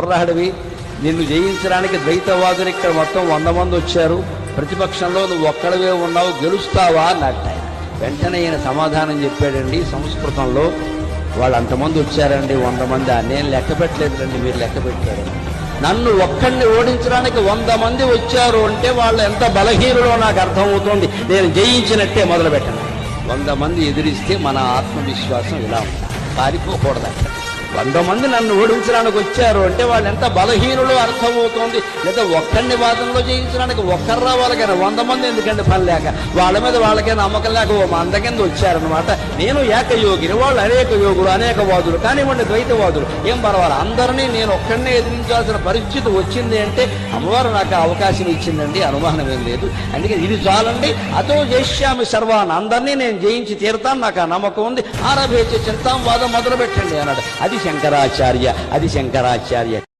కుర్రాడివి, నిన్ను జయించడానికి ద్వైతవాదులు ఇక్కడ మొత్తం 100 మంది వచ్చారు, ప్రతిపక్షంలో నువ్వు ఒక్కడవే ఉన్నావు, గెలుస్తావా అన్నట్ట. వెంటనే ఈయన సమాధానం చెప్పాడండి సంస్కృతంలో. వాళ్ళు అంతమంది వచ్చారండి, 100 మంది. నేను లెక్క పెట్టలేదులండి, మీరు లెక్క పెట్టారు. నన్ను ఒక్కడిని ఓడించడానికి 100 మంది వచ్చారు అంటే వాళ్ళు ఎంత బలహీనులో నాకు అర్థమవుతోంది. నేను జయించినట్టే మొదలుపెట్టండి. 100 మంది ఎదిరిస్తే మన ఆత్మవిశ్వాసం ఇలా ఉంటుంది, పారిపోకూడదు. 100 మంది నన్ను ఓడించడానికి వచ్చారు అంటే వాళ్ళు ఎంత బలహీనులో అర్థమవుతోంది. లేదా ఒక్కడిని వాదనలో జయించడానికి ఒక్కరు రావాలి కానీ 100 మంది ఎందుకంటే పని లేక, వాళ్ళ మీద వాళ్ళకే నమ్మకం లేక ఓ మంద కింద వచ్చారనమాట. నేను ఏకయోగిని, వాళ్ళు అనేక యోగులు, అనేక వాదులు కానివ్వండి, ద్వైతవాదులు, ఏం పర్వాలేదు. అందరినీ నేను ఒక్కడినే ఎదిరించాల్సిన పరిస్థితి వచ్చింది అంటే అమ్మవారు నాకు అవకాశం ఇచ్చిందండి, అనుమానం ఏం లేదు. అందుకే ఇది చాలండి. అతో చేష్యామి సర్వాన్ని, అందరినీ నేను జయించి తీరుతాను, నాకు ఆ నమ్మకం ఉంది. ఆరభేచ చింతాం వాదం మొదలు పెట్టండి అన్నాడు. అది శంకరాచార్య.